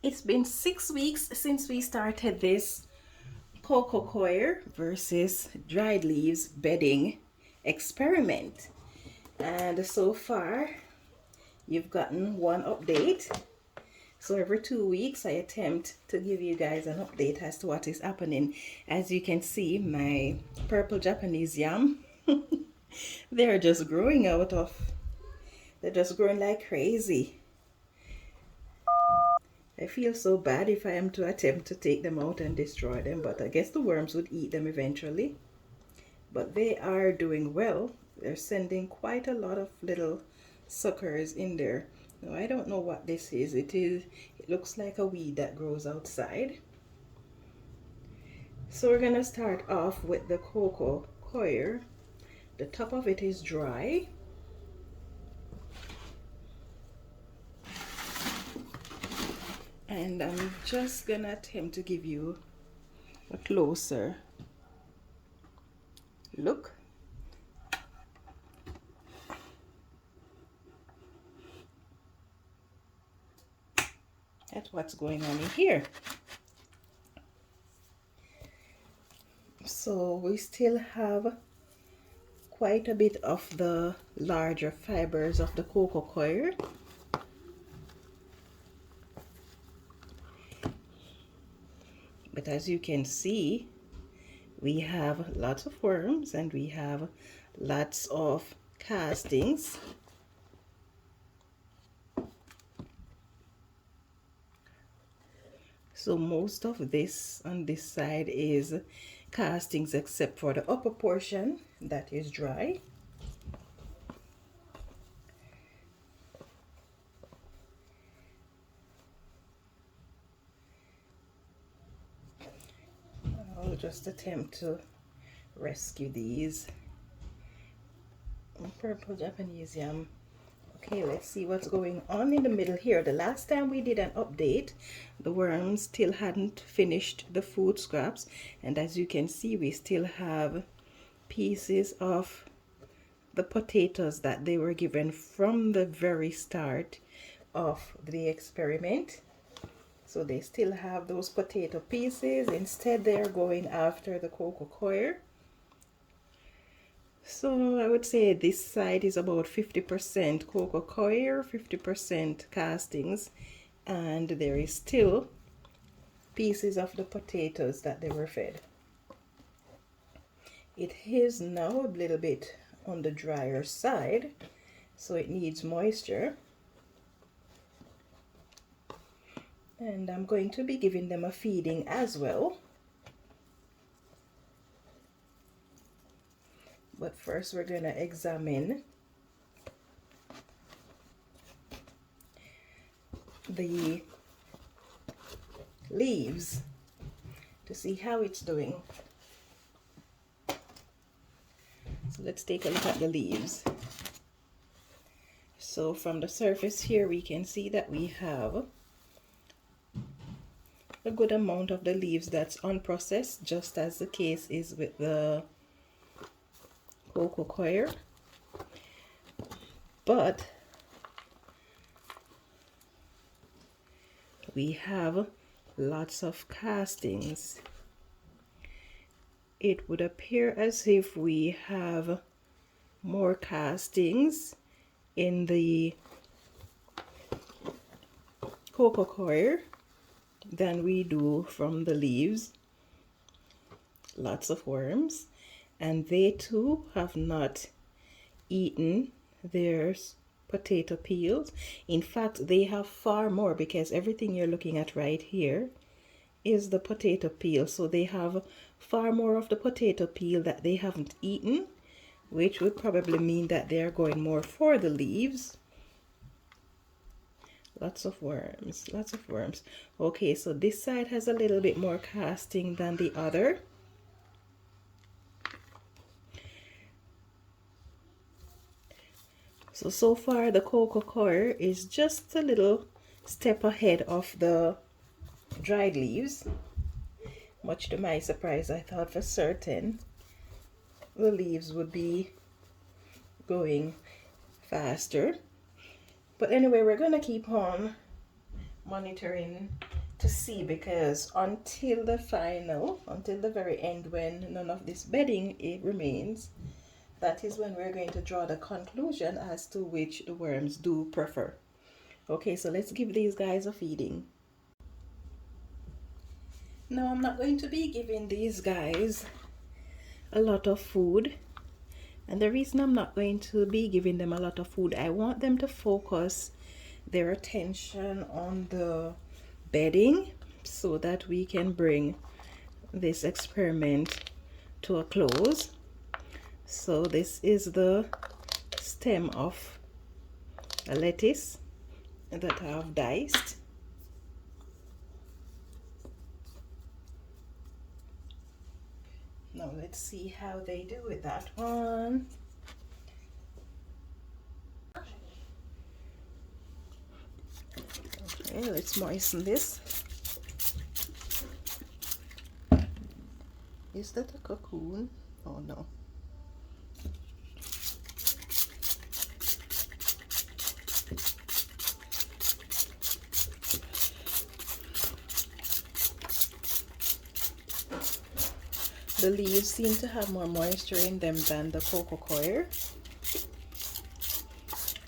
It's been 6 weeks since we started this Coco Coir versus dried leaves bedding experiment. And so far, you've gotten one update. So every 2 weeks, I attempt to give you guys an update as to what is happening. As you can see, my purple Japanese yam, they're just growing they're just growing like crazy. I feel so bad if I am to attempt to take them out and destroy them, but I guess the worms would eat them eventually. But they are doing well. They're sending quite a lot of little suckers in there. Now, I don't know what this is. It looks like a weed that grows outside. So we're gonna start off with the Coco Coir. The top of it is dry. And I'm just gonna attempt to give you a closer look. At what's going on in here. So we still have quite a bit of the larger fibers of the Coco Coir. But as you can see, we have lots of worms and we have lots of castings. So most of this on this side is castings except for the upper portion that is dry. I'll just attempt to rescue these. Purple Japanese yam. Okay, let's see what's going on in the middle here. The last time we did an update, the worms still hadn't finished the food scraps, and as you can see, we still have pieces of the potatoes that they were given from the very start of the experiment. So they still have those potato pieces. Instead, they're going after the Coco Coir. So I would say this side is about 50% Coco Coir, 50% castings, and there is still pieces of the potatoes that they were fed. It is now a little bit on the drier side, so it needs moisture. And I'm going to be giving them a feeding as well. But first we're going to examine the leaves to see how it's doing. So let's take a look at the leaves. So from the surface here we can see that we have a good amount of the leaves that's unprocessed, just as the case is with the Coco Coir. But we have lots of castings. It would appear as if we have more castings in the Coco Coir than we do from the leaves. Lots of worms, and they too have not eaten their potato peels. In fact, they have far more, because everything you're looking at right here is the potato peel. So they have far more of the potato peel that they haven't eaten, which would probably mean that they're going more for the leaves. Lots of worms, lots of worms. Okay, so this side has a little bit more casting than the other. So far the Coco Coir is just a little step ahead of the dried leaves. Much to my surprise, I thought for certain the leaves would be going faster. But anyway, we're gonna keep on monitoring to see, because until the very end, when none of this bedding it remains, that is when we're going to draw the conclusion as to which the worms do prefer. Okay, so let's give these guys a feeding. Now I'm not going to be giving these guys a lot of food, and the reason I'm not going to be giving them a lot of food, I want them to focus their attention on the bedding so that we can bring this experiment to a close. So this is the stem of a lettuce that I've diced. Now let's see how they do with that one. Okay, let's moisten this. Is that a cocoon? Oh no. The leaves seem to have more moisture in them than the coco coir.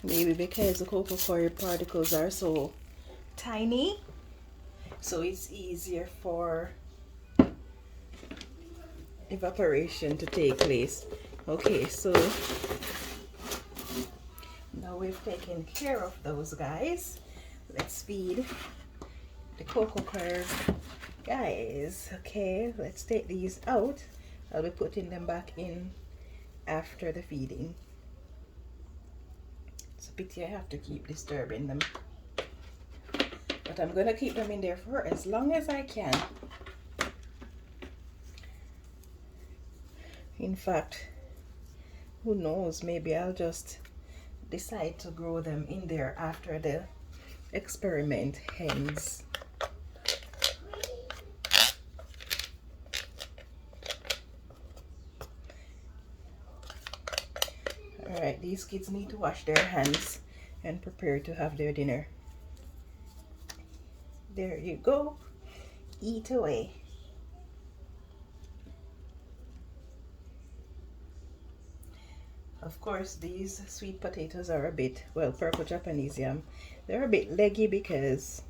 Maybe because the coco coir particles are so tiny, so it's easier for evaporation to take place. Okay, so now we've taken care of those guys. Let's feed the coco coir guys. Okay, let's take these out. I'll be putting them back in after the feeding. It's a pity I have to keep disturbing them, but I'm gonna keep them in there for as long as I can. In fact, who knows, maybe I'll just decide to grow them in there after the experiment ends. Alright, these kids need to wash their hands and prepare to have their dinner. There you go. Eat away. Of course, these sweet potatoes are a bit, well, purple Japanese yam, they're a bit leggy because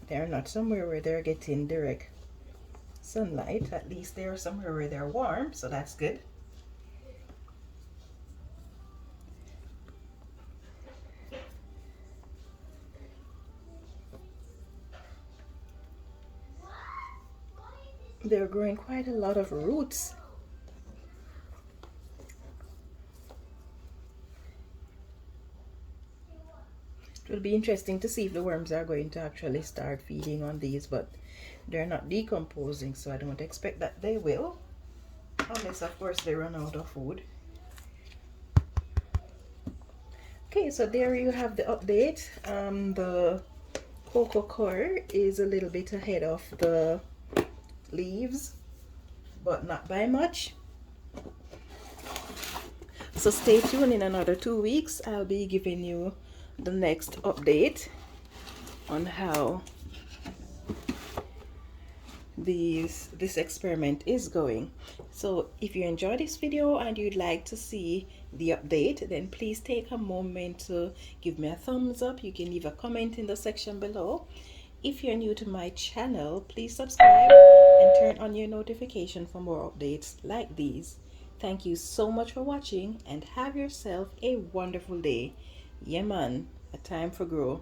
they're not somewhere where they're getting direct sunlight. At least they're somewhere where they're warm, so that's good. They're growing quite a lot of roots. It will be interesting to see if the worms are going to actually start feeding on these, but they're not decomposing, so I don't expect that they will, unless of course they run out of food. Okay, so there you have the update. The coco coir is a little bit ahead of the leaves, but not by much. So stay tuned. In another 2 weeks I'll be giving you the next update on how this experiment is going. So if you enjoyed this video and you'd like to see the update, then please take a moment to give me a thumbs up. You can leave a comment in the section below. If you're new to my channel, please subscribe and turn on your notification for more updates like these. Thank you so much for watching, and have yourself a wonderful day. Yeah man, a time for grow.